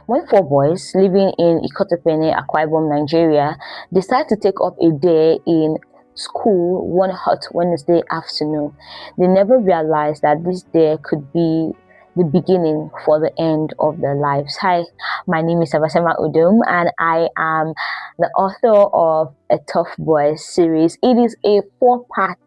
when four boys living in Ikotepene, Akwa Ibom, Nigeria, decide to take up a day in school one hot Wednesday afternoon, they never realized that this day could be the beginning for the end of their lives. Hi, my name is Abasiama Udom, and I am the author of a Tough Boys series. It is a 4-part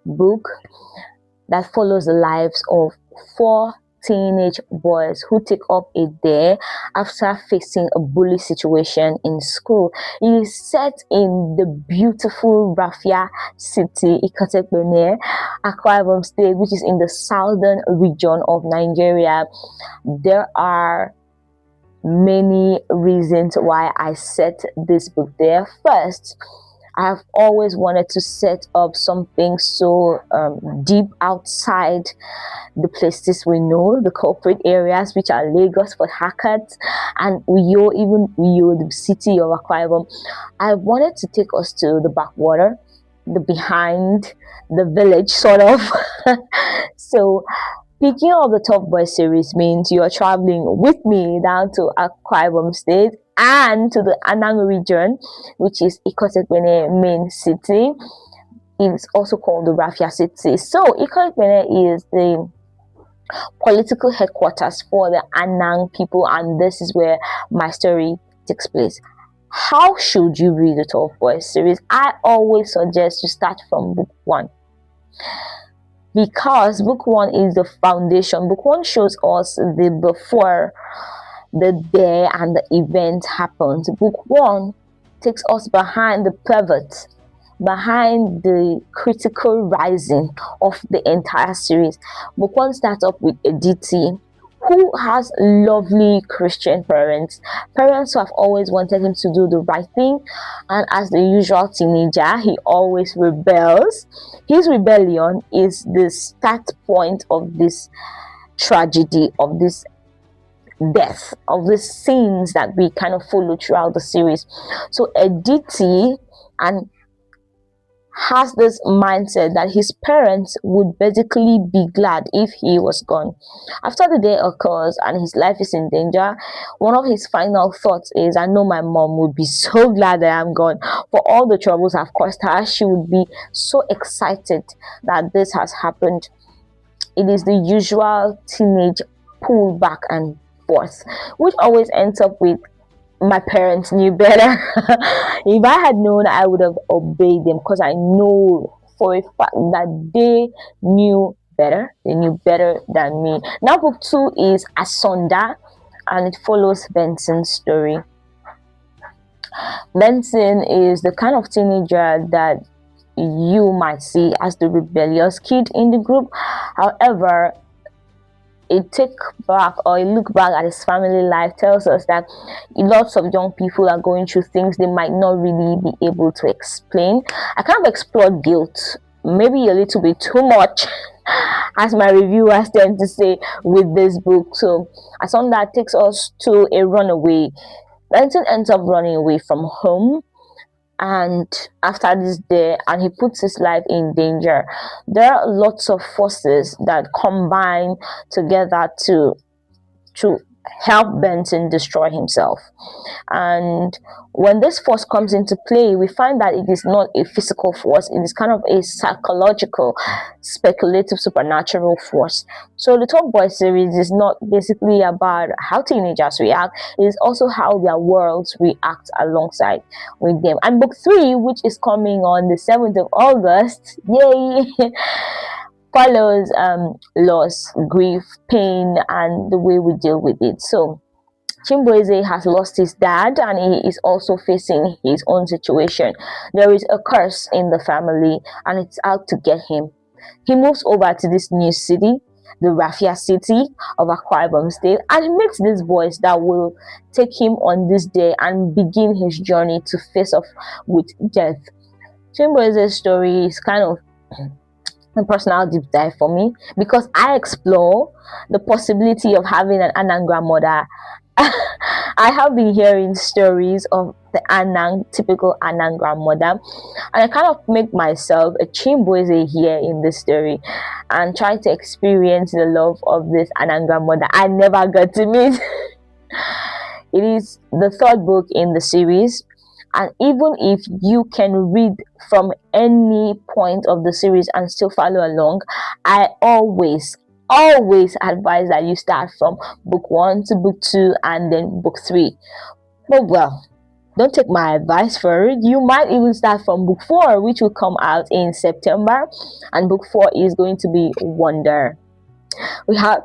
book that follows the lives of four teenage boys who take up a day after facing a bully situation in school. It is set in the beautiful Rafia city, Ikotepene, Akwa Ibom State, which is in the southern region of Nigeria. There are many reasons why I set this book there. First, I've always wanted to set up something so deep outside the places we know, the corporate areas, which are Lagos, Port Harcourt, and Uyo, even Uyo, the city of Akwa Ibom. I wanted to take us to the backwater, the behind the village, sort of. So, picking up the Top Boy series means you are traveling with me down to Akwa Ibom State and to the Anang region, which is Ikotepene main city. It's also called the Rafia city. So Ikotepene is the political headquarters for the Anang people, and this is where my story takes place. How should you read the Top Boys series? I always suggest you start from book 1, because book 1 is the foundation. Book 1 shows us the before the day and the event happens. Book 1 takes us behind the pivot, behind the critical rising of the entire series. Book 1 starts up with Editi, who has lovely Christian parents who have always wanted him to do the right thing, and as the usual teenager, he always rebels. His rebellion is the start point of this tragedy, of this death, of the scenes that we kind of follow throughout the series. So Editi and has this mindset that his parents would basically be glad if he was gone. After the day occurs and his life is in danger, one of his final thoughts is, I know my mom would be so glad that I'm gone. For all the troubles I've caused her, she would be so excited that this has happened. It is the usual teenage pull back and forth, which always ends up with, my parents knew better. If I had known, I would have obeyed them, because I know for a fact that they knew better. They knew better than me. Now book 2 is ASUNDER, and it follows Benson's story. Benson is the kind of teenager that you might see as the rebellious kid in the group. However, a look back at his family life tells us that lots of young people are going through things they might not really be able to explain. I kind of explored guilt, maybe a little bit too much, as my reviewers tend to say with this book. So Asunda takes us to a runaway. Benson ends up running away from home, and after this day, and he puts his life in danger. There are lots of forces that combine together to help Benson destroy himself. And when this force comes into play, we find that it is not a physical force, it is kind of a psychological, speculative, supernatural force. So the Top Boy series is not basically about how teenagers react, it is also how their worlds react alongside with them. And book 3, which is coming on the 7th of August, yay, follows loss, grief, pain, and the way we deal with it. So Chimboeze has lost his dad, and he is also facing his own situation. There is a curse in the family, and it's out to get him. He moves over to this new city, the Rafia city of Akwa Ibom State, and he meets these boys that will take him on this day and begin his journey to face off with death. Chimboeze's story is kind of a personal deep dive for me, because I explore the possibility of having an Anang grandmother. I have been hearing stories of the Anang, typical Anang grandmother, and I kind of make myself a Chimboeze here in this story and try to experience the love of this Anang grandmother I never got to meet. It is the third book in the series, and even if you can read from any point of the series and still follow along, I always advise that you start from book 1 to book 2 and then book 3. But well, don't take my advice for it. You might even start from book 4, which will come out in September, and book 4 is going to be Wonder. We have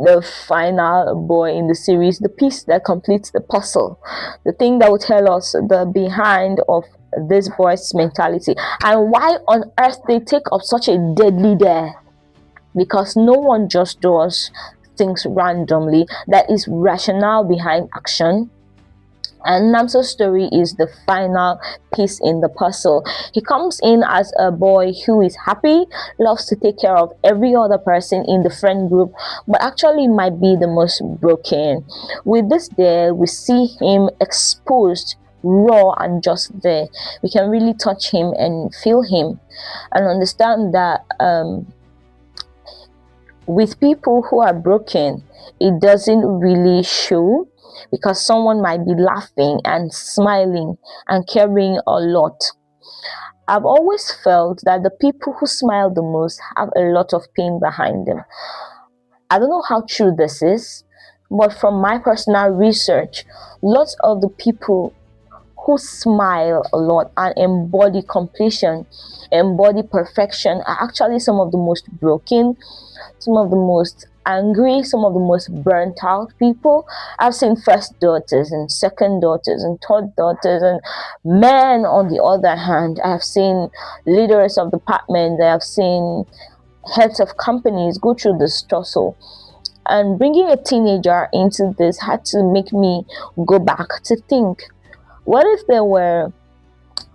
the final boy in the series, the piece that completes the puzzle, the thing that will tell us the behind of this boy's mentality and why on earth they take up such a deadly dare. Because no one just does things randomly. There is rationale behind action. And Namso's story is the final piece in the puzzle. He comes in as a boy who is happy, loves to take care of every other person in the friend group, but actually might be the most broken. With this day, we see him exposed, raw, and just there. We can really touch him and feel him and understand that with people who are broken, it doesn't really show, because someone might be laughing and smiling and caring a lot. I've always felt that the people who smile the most have a lot of pain behind them. I don't know how true this is, but from my personal research, lots of the people who smile a lot and embody completion, embody perfection, are actually some of the most broken, some of the most angry, some of the most burnt out people. I've seen first daughters and second daughters and third daughters, and men on the other hand. I have seen leaders of departments, I have seen heads of companies go through this tussle. And bringing a teenager into this had to make me go back to think, what if there were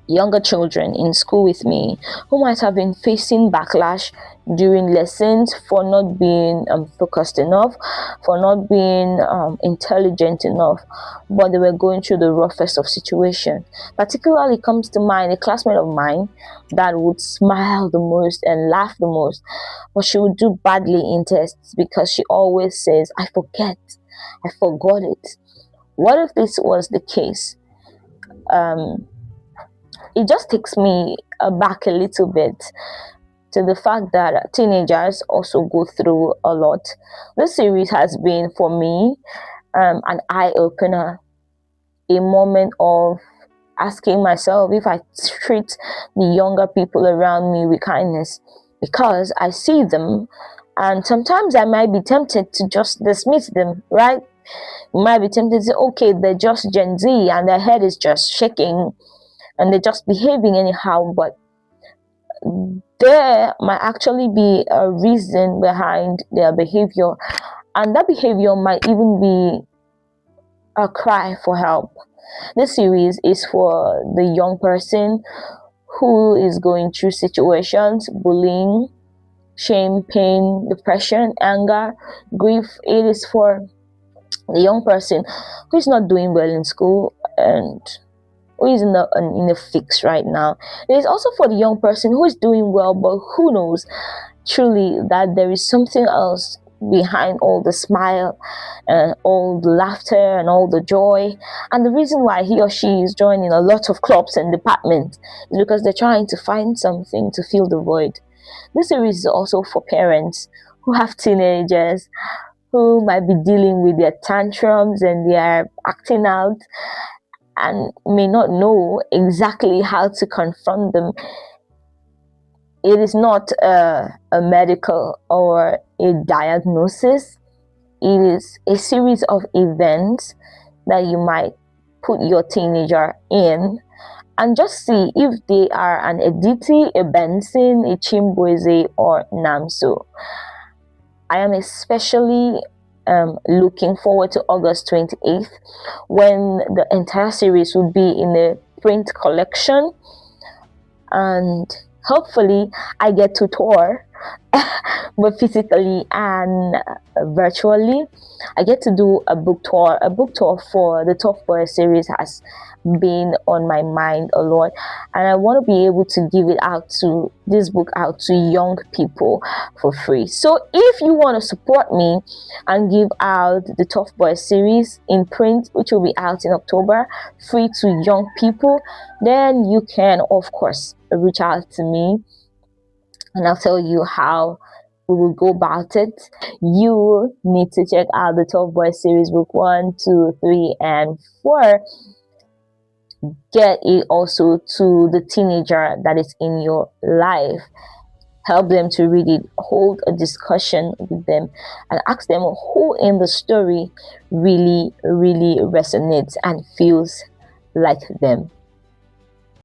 younger children in school with me who might have been facing backlash during lessons for not being focused enough, for not being intelligent enough, but they were going through the roughest of situations. Particularly comes to mind a classmate of mine that would smile the most and laugh the most, but she would do badly in tests because she always says, I forgot it. What if this was the case? It just takes me back a little bit to the fact that teenagers also go through a lot. This series has been, for me, an eye-opener, a moment of asking myself if I treat the younger people around me with kindness, because I see them and sometimes I might be tempted to just dismiss them, right? You might be tempted to say, okay, they're just Gen Z and their head is just shaking and they're just behaving anyhow, but there might actually be a reason behind their behavior, and that behavior might even be a cry for help. This series is for the young person who is going through situations, bullying, shame, pain, depression, anger, grief. It is for the young person who is not doing well in school and who is in a fix right now. It is also for the young person who is doing well, but who knows truly that there is something else behind all the smile and all the laughter and all the joy. And the reason why he or she is joining a lot of clubs and departments is because they're trying to find something to fill the void. This series is also for parents who have teenagers who might be dealing with their tantrums and they are acting out and may not know exactly how to confront them. It is not a medical or a diagnosis. It is a series of events that you might put your teenager in and just see if they are an Editi, a Benson, a Chimboise, or Namso. I am especially looking forward to August 28th when the entire series will be in a print collection, and hopefully I get to tour but physically and virtually. I get to do a book tour. A book tour for the Tough Boy series has been on my mind a lot, and I want to be able to give it out to this book out to young people for free. So if you want to support me and give out the Tough Boy series in print, which will be out in October, free to young people, then you can of course reach out to me and I'll tell you how we will go about it. You need to check out the Tough Boy series book 1, 2, 3, and 4. Get it also to the teenager that is in your life. Help them to read it, hold a discussion with them, and ask them who in the story really resonates and feels like them.